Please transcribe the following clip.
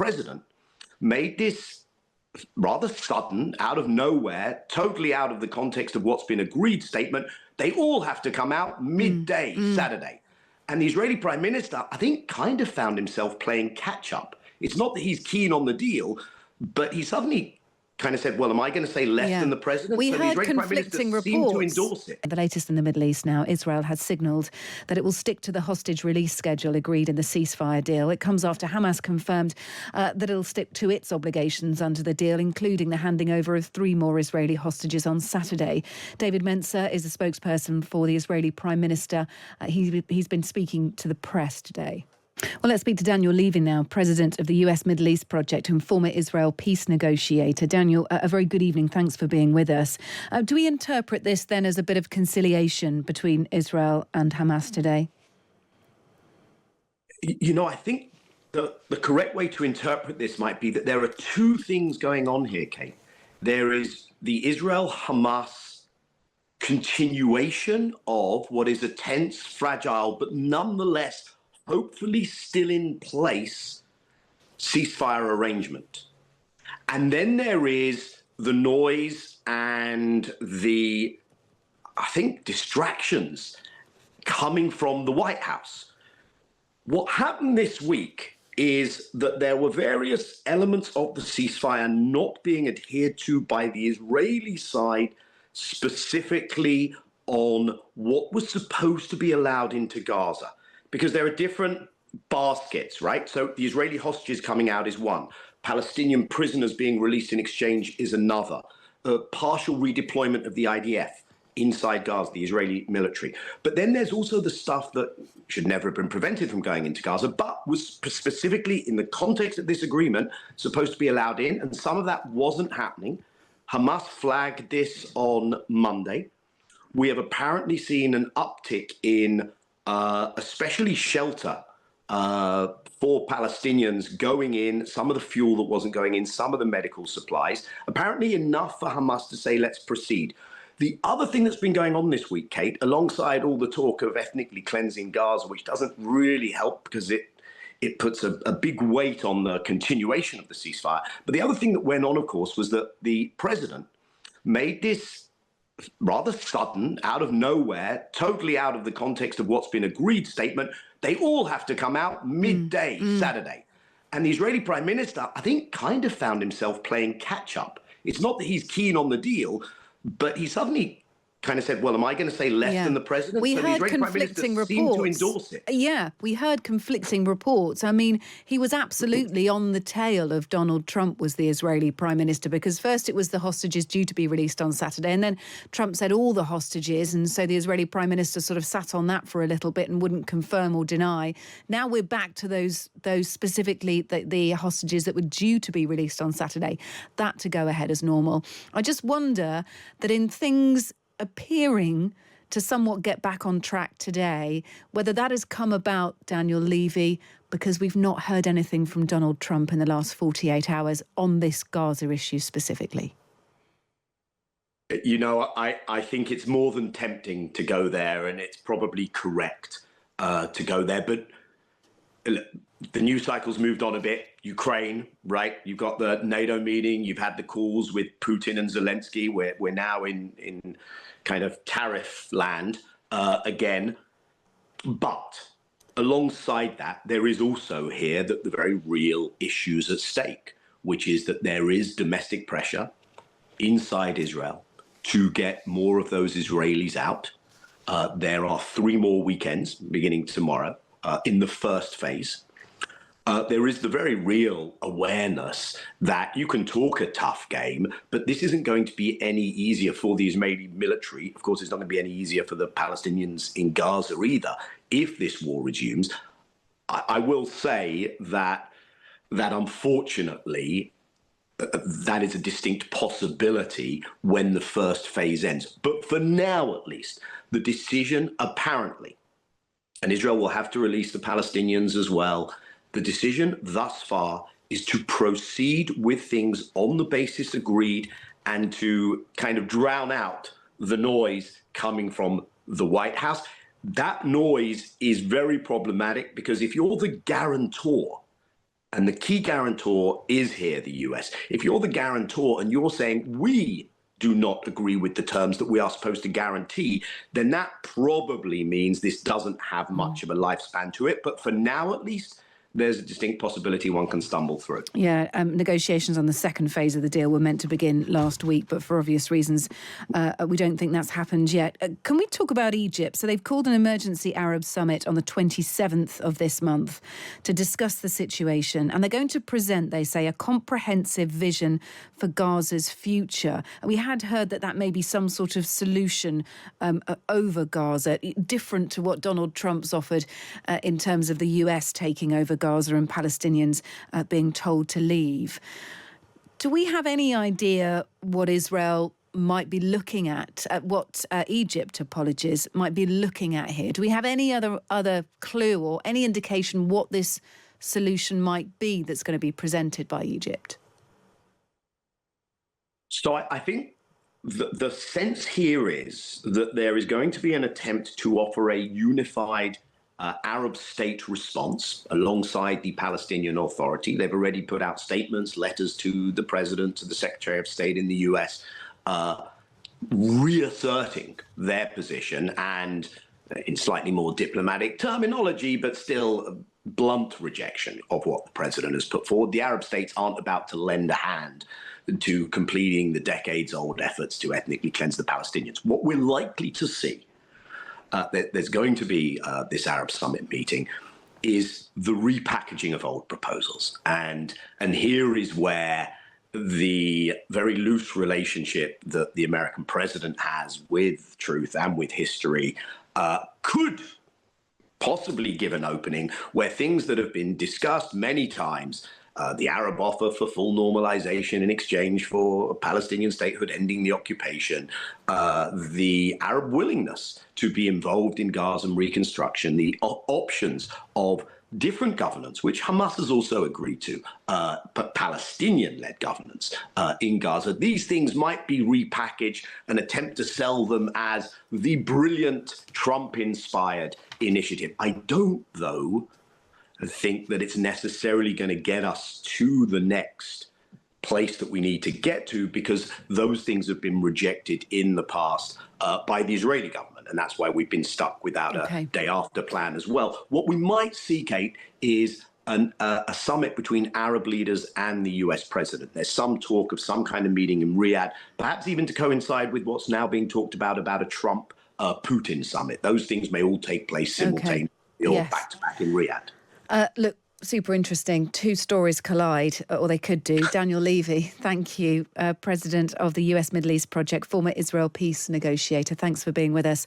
president made this rather sudden, out of nowhere, totally out of the context of what's been agreed statement. They all have to come out midday Saturday. And the Israeli prime minister, I think, kind of found himself playing catch up. It's not that he's keen on the deal, but he suddenly kind of said, well, am I going to say less than the president? We so heard the Israeli conflicting prime minister reports. seemed to endorse it. The latest in the Middle East now, Israel has signalled that it will stick to the hostage release schedule agreed in the ceasefire deal. It comes after Hamas confirmed that it'll stick to its obligations under the deal, including the handing over of 3 more Israeli hostages on Saturday. David Mencer is a spokesperson for the Israeli Prime Minister. He's been speaking to the press today. Well, let's speak to Daniel Levy now, president of the US Middle East Project and former Israel peace negotiator. Daniel, a very good evening. Thanks for being with us. Do we interpret this then as a bit of conciliation between Israel and Hamas today? You know, I think the correct way to interpret this might be that there are 2 things going on here, Kate. There is the Israel-Hamas continuation of what is a tense, fragile, but nonetheless hopefully still in place ceasefire arrangement. And then there is the noise and the, I think, distractions coming from the White House. What happened this week is that there were various elements of the ceasefire not being adhered to by the Israeli side, specifically on what was supposed to be allowed into Gaza. Because there are different baskets, right? So the Israeli hostages coming out is one. Palestinian prisoners being released in exchange is another. Partial redeployment of the IDF inside Gaza, the Israeli military. But then there's also the stuff that should never have been prevented from going into Gaza, but was specifically in the context of this agreement supposed to be allowed in. And some of that wasn't happening. Hamas flagged this on Monday. We have apparently seen an uptick in especially shelter for Palestinians going in, some of the fuel that wasn't going in, some of the medical supplies, apparently enough for Hamas to say, let's proceed. The other thing that's been going on this week, Kate, alongside all the talk of ethnically cleansing Gaza, which doesn't really help because it puts a big weight on the continuation of the ceasefire. But the other thing that went on, of course, was that the president made this rather sudden, out of nowhere, totally out of the context of what's been agreed statement. They all have to come out midday Saturday. And the Israeli prime minister, I think, kind of found himself playing catch up. It's not that he's keen on the deal, but he suddenly kind of said, well, am I going to say less than the president? We so heard the Israeli conflicting prime minister reports. seemed to endorse it. Yeah, we heard conflicting reports. I mean, he was absolutely on the tail of Donald Trump, was the Israeli prime minister, because first it was the hostages due to be released on Saturday, and then Trump said all the hostages, and so the Israeli prime minister sort of sat on that for a little bit and wouldn't confirm or deny. Now we're back to those specifically the hostages that were due to be released on Saturday, that to go ahead as normal. I just wonder that in things appearing to somewhat get back on track today, whether that has come about, Daniel Levy, because we've not heard anything from Donald Trump in the last 48 hours on this Gaza issue specifically. You know, I think it's more than tempting to go there, and it's probably correct to go there. But the news cycle's moved on a bit. Ukraine, right? You've got the NATO meeting. You've had the calls with Putin and Zelensky. We're now in kind of tariff land again. But alongside that, there is also here that the very real issues at stake, which is that there is domestic pressure inside Israel to get more of those Israelis out. There are 3 more weekends beginning tomorrow in the first phase. There is the very real awareness that you can talk a tough game, but this isn't going to be any easier for the Israeli military. Of course, it's not going to be any easier for the Palestinians in Gaza either if this war resumes. I will say that unfortunately, that is a distinct possibility when the first phase ends. But for now, at least, the decision apparently, and Israel will have to release the Palestinians as well, the decision thus far is to proceed with things on the basis agreed and to kind of drown out the noise coming from the White House. That noise is very problematic because if you're the guarantor And the key guarantor is here, the US. If you're the guarantor and you're saying we do not agree with the terms that we are supposed to guarantee, then that probably means this doesn't have much of a lifespan to it. But for now, at least, there's a distinct possibility one can stumble through. Yeah, negotiations on the second phase of the deal were meant to begin last week, but for obvious reasons, we don't think that's happened yet. Can we talk about Egypt? So they've called an emergency Arab summit on the 27th of this month to discuss the situation, and they're going to present, they say, a comprehensive vision for Gaza's future. We had heard that may be some sort of solution over Gaza, different to what Donald Trump's offered in terms of the US taking over Gaza and Palestinians being told to leave. Do we have any idea what Israel might be looking at what Egypt, apologies, might be looking at here? Do we have any other clue or any indication what this solution might be that's going to be presented by Egypt? So I think the sense here is that there is going to be an attempt to offer a unified Arab state response alongside the Palestinian Authority. They've already put out statements, letters to the president, to the Secretary of State in the US, reasserting their position and in slightly more diplomatic terminology, but still blunt rejection of what the president has put forward. The Arab states aren't about to lend a hand to completing the decades-old efforts to ethnically cleanse the Palestinians. What we're likely to see, there's going to be this Arab summit meeting, is the repackaging of old proposals. And here is where the very loose relationship that the American president has with truth and with history could possibly give an opening where things that have been discussed many times, the Arab offer for full normalization in exchange for Palestinian statehood, ending the occupation, the Arab willingness to be involved in Gaza reconstruction, the options of different governance, which Hamas has also agreed to, but Palestinian-led governance in Gaza. These things might be repackaged and attempt to sell them as the brilliant Trump-inspired initiative. I don't, though, think that it's necessarily going to get us to the next place that we need to get to, because those things have been rejected in the past by the Israeli government. And that's why we've been stuck without a day after plan as well. What we might see, Kate, is a summit between Arab leaders and the US president. There's some talk of some kind of meeting in Riyadh, perhaps even to coincide with what's now being talked about a Trump Putin summit. Those things may all take place simultaneously or back to back in Riyadh. Look, super interesting. Two stories collide, or they could do. Daniel Levy, thank you, president of the US Middle East Project, former Israel peace negotiator. Thanks for being with us.